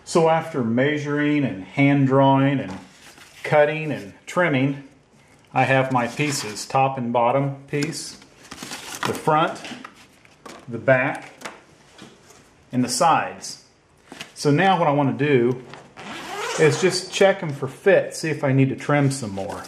So after measuring and hand drawing and cutting and trimming, I have my pieces, top and bottom piece, the front, the back, and the sides. So now what I want to do is just check them for fit, see if I need to trim some more.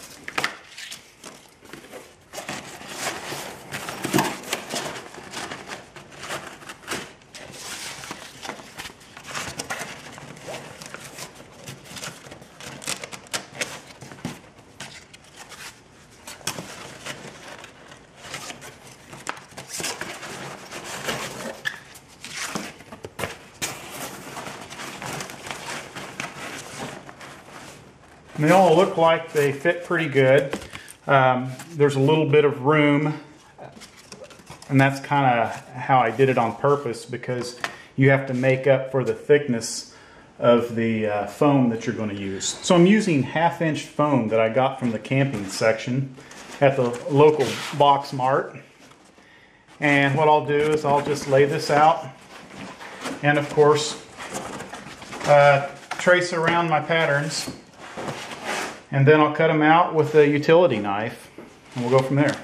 They all look like they fit pretty good. There's a little bit of room, and that's kind of how I did it on purpose, because you have to make up for the thickness of the foam that you're going to use. So I'm using 1/2-inch foam that I got from the camping section at the local box mart. And what I'll do is I'll just lay this out and of course trace around my patterns. And then I'll cut them out with a utility knife, and we'll go from there.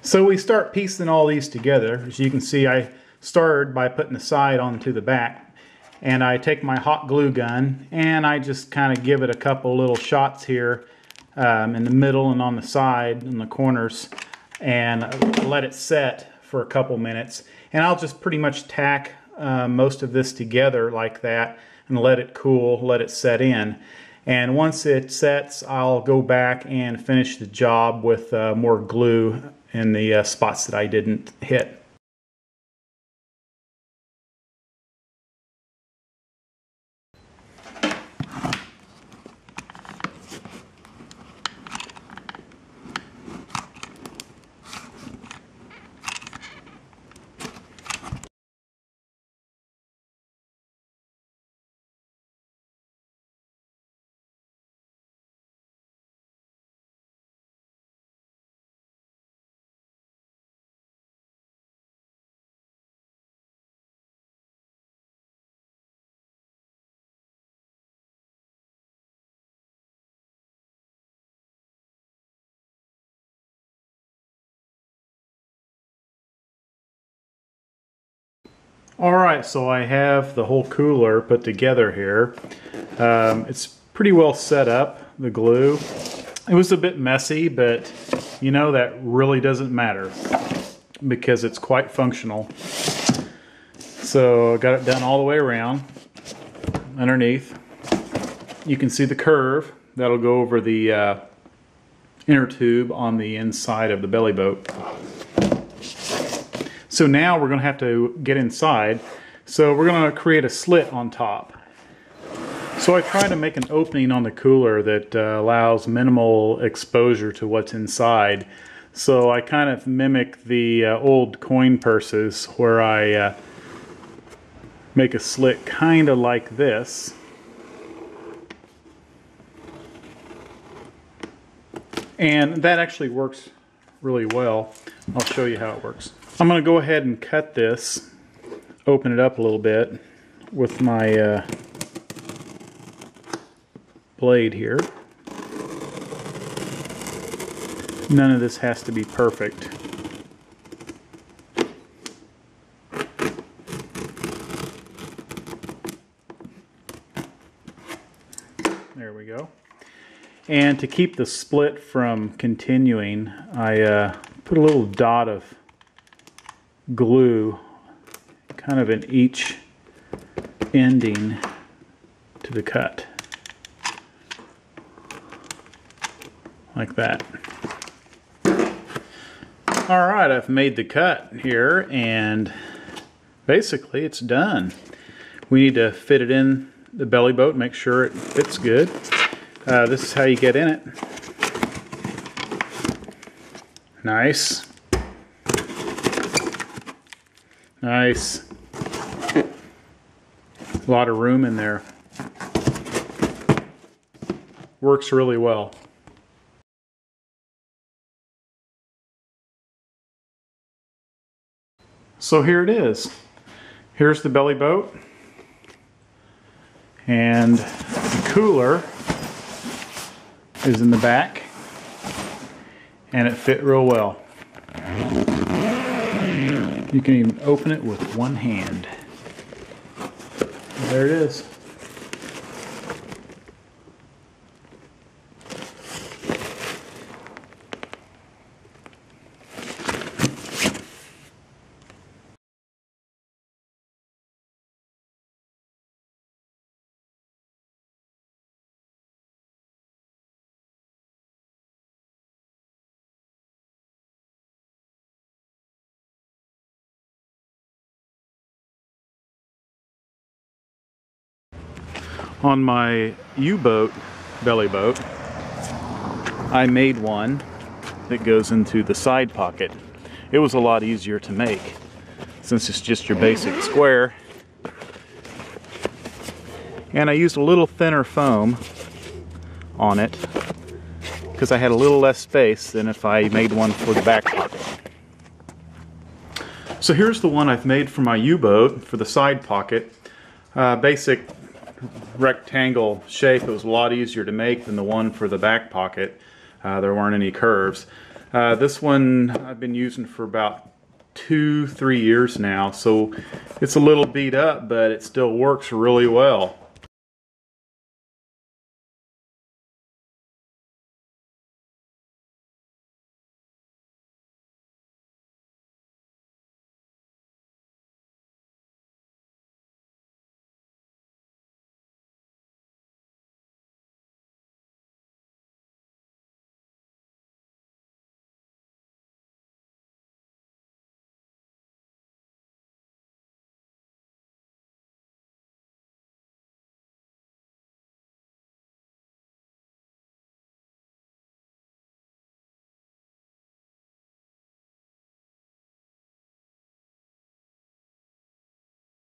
So we start piecing all these together. As you can see, I started by putting the side onto the back, and I take my hot glue gun and I just kind of give it a couple little shots here in the middle and on the side and the corners, and let it set for a couple minutes. And I'll just pretty much tack most of this together like that and let it cool, let it set in. And once it sets, I'll go back and finish the job with more glue in the spots that I didn't hit. Alright, so I have the whole cooler put together here. It's pretty well set up, the glue. It was a bit messy, but you know, that really doesn't matter because it's quite functional. So I got it done all the way around, underneath. You can see the curve. That'll go over the inner tube on the inside of the belly boat. So now we're going to have to get inside. So we're going to create a slit on top. So I try to make an opening on the cooler that allows minimal exposure to what's inside. So I kind of mimic the old coin purses where I make a slit kind of like this. And that actually works really well. I'll show you how it works. I'm going to go ahead and cut this, open it up a little bit with my blade here. None of this has to be perfect. There we go. And to keep the split from continuing, I put a little dot of glue kind of in each ending to the cut. Like that. Alright, I've made the cut here and basically it's done. We need to fit it in the belly boat, make sure it fits good. This is how you get in it. Nice. A lot of room in there. Works really well. So here it is. Here's the belly boat. And the cooler is in the back. And it fit real well. You can even open it with one hand. There it is. On my U-boat, belly boat, I made one that goes into the side pocket. It was a lot easier to make since it's just your basic square. And I used a little thinner foam on it because I had a little less space than if I made one for the back pocket. So here's the one I've made for my U-boat for the side pocket. Basic rectangle shape. It was a lot easier to make than the one for the back pocket. There weren't any curves. This one I've been using for about 2-3 years now, so it's a little beat up, but it still works really well.